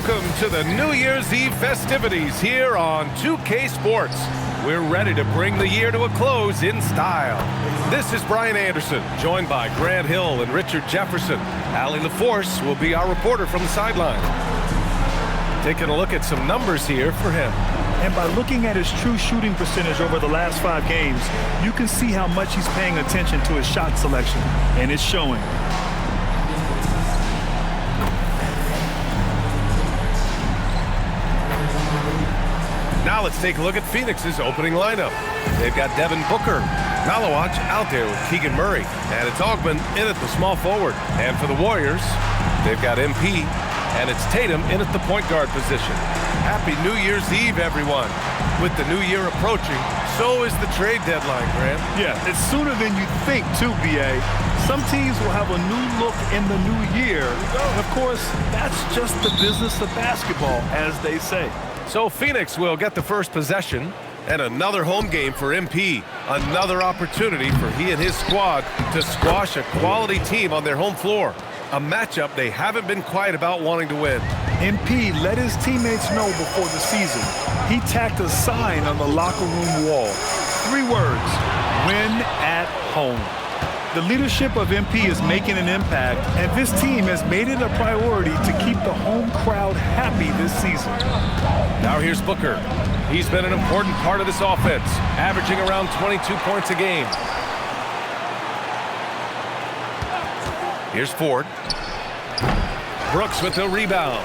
Welcome to the New Year's Eve festivities here on 2K Sports. We're ready to bring the year to a close in style. This is Brian Anderson, joined by Grant Hill and Richard Jefferson. Allie LaForce will be our reporter from the sideline. Taking a look at some numbers here for him. And by looking at his true shooting percentage over the last 5 games, you can see how much he's paying attention to his shot selection, and it's showing. Now let's take a look at Phoenix's opening lineup. They've got Devin Booker, Malawach out there with Keegan Murray, and it's Augmon in at the small forward. And for the Warriors, they've got MP, and it's Tatum in at the point guard position. Happy New Year's Eve, everyone. With the new year approaching, so is the trade deadline, Grant. Yeah, it's sooner than you think, too, BA. Some teams will have a new look in the new year. And of course, that's just the business of basketball, as they say. So Phoenix will get the first possession, and another home game for MP. Another opportunity for he and his squad to squash a quality team on their home floor. A matchup they haven't been quiet about wanting to win. MP let his teammates know before the season. He tacked a sign on the locker room wall. 3 words: win at home. The leadership of MP is making an impact, and this team has made it a priority to keep the home crowd happy this season. Now here's Booker. He's been an important part of this offense, averaging around 22 points a game. Here's Ford. Brooks with the rebound.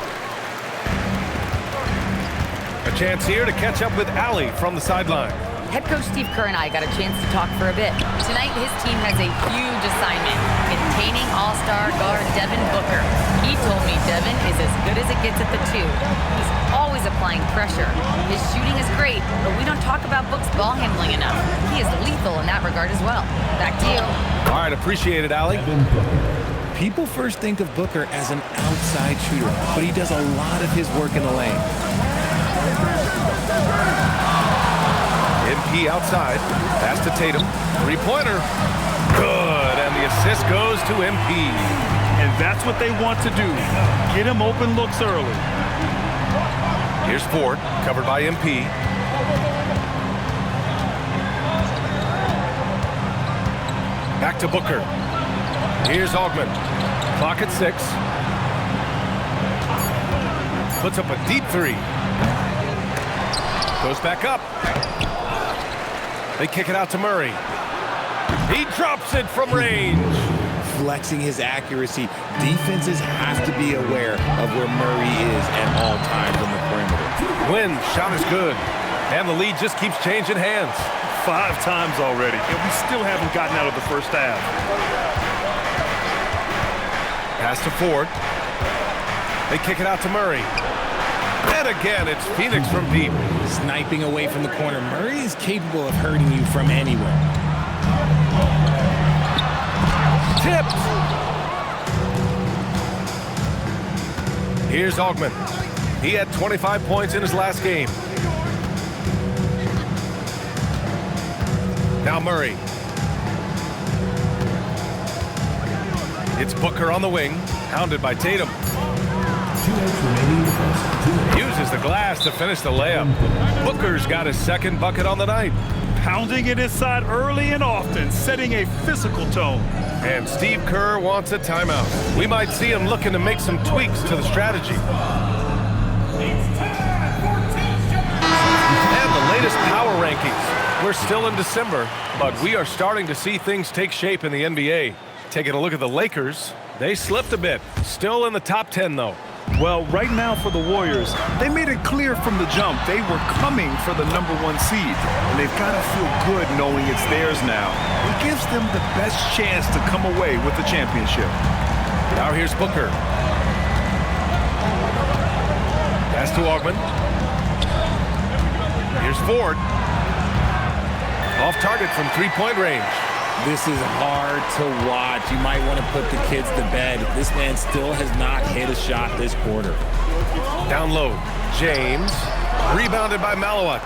A chance here to catch up with Allie from the sideline. Head coach Steve Kerr and I got a chance to talk for a bit. Tonight, his team has a huge assignment, containing all-star guard Devin Booker. He told me Devin is as good as it gets at the 2. He's always applying pressure. His shooting is great, but we don't talk about Book's ball handling enough. He is lethal in that regard as well. Back to you. All right, appreciate it, Allie. People first think of Booker as an outside shooter, but he does a lot of his work in the lane. MP outside, pass to Tatum, 3-pointer, good, and the assist goes to MP. And that's what they want to do, get him open looks early. Here's Ford, covered by MP. Back to Booker. Here's Augmon, clock at 6. Puts up a deep 3. Goes back up. They kick it out to Murray. He drops it from range. Flexing his accuracy, defenses have to be aware of where Murray is at all times on the perimeter. Win, shot is good. And the lead just keeps changing hands. 5 times already, and we still haven't gotten out of the first half. Pass to Ford. They kick it out to Murray. And again, it's Phoenix from deep. Sniping away from the corner. Murray is capable of hurting you from anywhere. Tipped. Here's Augmon. He had 25 points in his last game. Now Murray. It's Booker on the wing, hounded by Tatum. Uses the glass to finish the layup. Booker's got his second bucket on the night. Pounding it inside early and often, setting a physical tone. And Steve Kerr wants a timeout. We might see him looking to make some tweaks to the strategy. And the latest power rankings. We're still in December, but we are starting to see things take shape in the NBA. Taking a look at the Lakers, they slipped a bit. Still in the top 10, though. Well, right now for the Warriors, they made it clear from the jump they were coming for the #1 seed. And they've got to feel good knowing it's theirs now. It gives them the best chance to come away with the championship. Now here's Booker. Pass to Augmon. Here's Ford. Off target from 3-point range. This is hard to watch. You might want to put the kids to bed. This man still has not hit a shot this quarter. Down low, James. Rebounded by Malawach.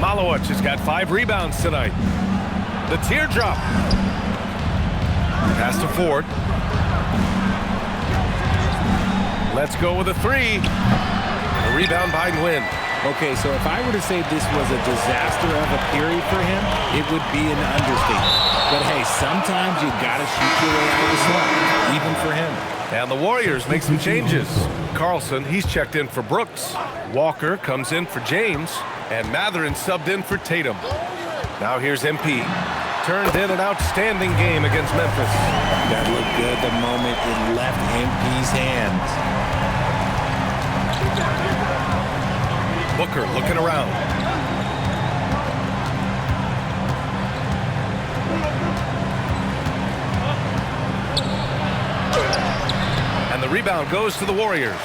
Malawach has got 5 rebounds tonight. The teardrop. Pass to Ford. Let's go with a three. A rebound by Nguyen. Okay, so if I were to say this was a disaster of a period for him, it would be an understatement. But hey, sometimes you gotta shoot your way out of the slump, even for him. And the Warriors make some changes. Carlson, he's checked in for Brooks. Walker comes in for James. And Mathurin subbed in for Tatum. Now here's MP. Turned in an outstanding game against Memphis. That looked good the moment it left MP's hands. Booker looking around. And the rebound goes to the Warriors.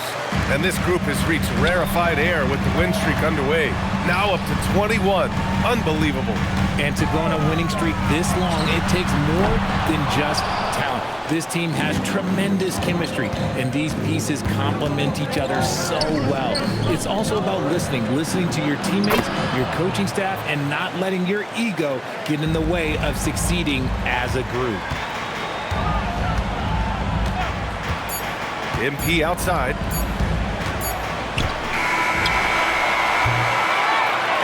And this group has reached rarefied air with the win streak underway. Now up to 21. Unbelievable. And to go on a winning streak this long, it takes more than just talent. This team has tremendous chemistry, and these pieces complement each other so well. It's also about listening to your teammates, your coaching staff, and not letting your ego get in the way of succeeding as a group. MP outside.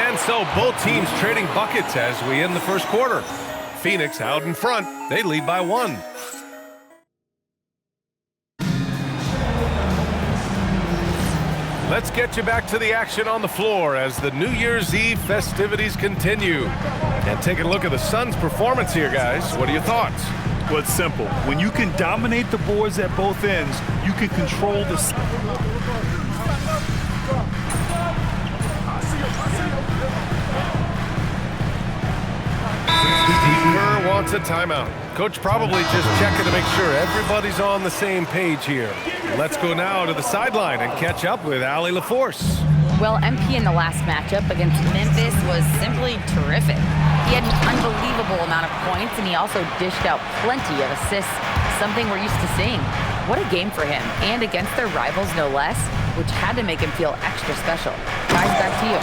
And so both teams trading buckets as we end the first quarter. Phoenix out in front. They lead by 1. Let's get you back to the action on the floor as the New Year's Eve festivities continue. And take a look at the Suns' performance here, guys. What are your thoughts? Well, it's simple. When you can dominate the boards at both ends, you can control the... Steve Kerr wants a timeout. Coach probably just checking to make sure everybody's on the same page here. Let's go now to the sideline and catch up with Allie LaForce. Well, MP in the last matchup against Memphis was simply terrific. He had an unbelievable amount of points, and he also dished out plenty of assists, something we're used to seeing. What a game for him, and against their rivals, no less, which had to make him feel extra special. Guys, back to you.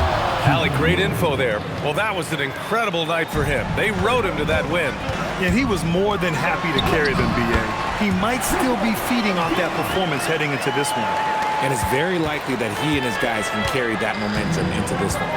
Allie, great info there. Well, that was an incredible night for him. They rode him to that win. And he was more than happy to carry them, B.A. He might still be feeding off that performance heading into this one. And it's very likely that he and his guys can carry that momentum into this one.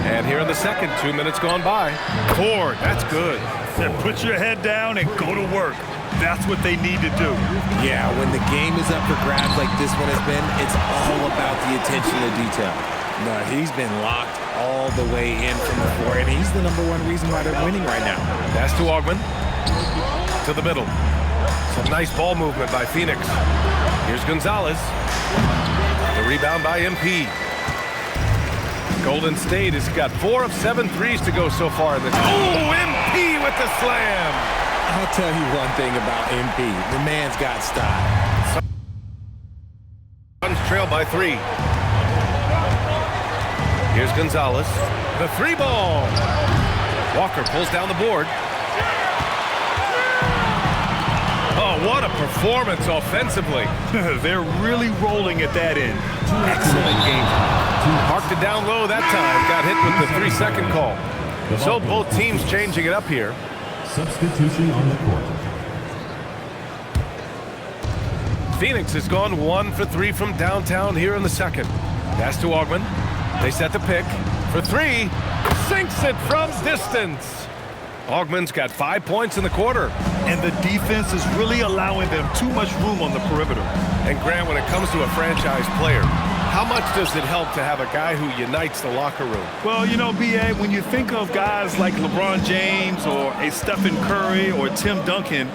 And here in the second, 2 minutes gone by. Ford, that's good. Then put your head down and go to work. That's what they need to do. Yeah, when the game is up for grabs like this one has been, it's all about the attention to detail. No, he's been locked all the way in from the floor, and he's the #1 reason why they're winning right now. Pass to Augman. To the middle. Some nice ball movement by Phoenix. Here's Gonzalez. The rebound by MP. Golden State has got 4 of 7 threes to go so far in this. Oh, MP with the slam. I'll tell you one thing about MP. The man's got style. Suns trail by 3. Here's Gonzalez. The 3-ball. Walker pulls down the board. Oh, what a performance offensively. They're really rolling at that end. Excellent game. Parked it down low that time. Got hit with the 3-second call. So both teams changing it up here. Substitution on the court. Phoenix has gone 1 for 3 from downtown here in the second. Pass to Augman. They set the pick for 3. Sinks it from distance. Augman's got 5 points in the quarter. And the defense is really allowing them too much room on the perimeter. And Grant, when it comes to a franchise player, how much does it help to have a guy who unites the locker room? Well, you know, B.A., when you think of guys like LeBron James or a Stephen Curry or Tim Duncan,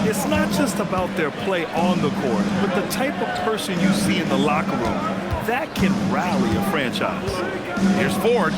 it's not just about their play on the court, but the type of person you see in the locker room. That can rally a franchise. Here's Ford.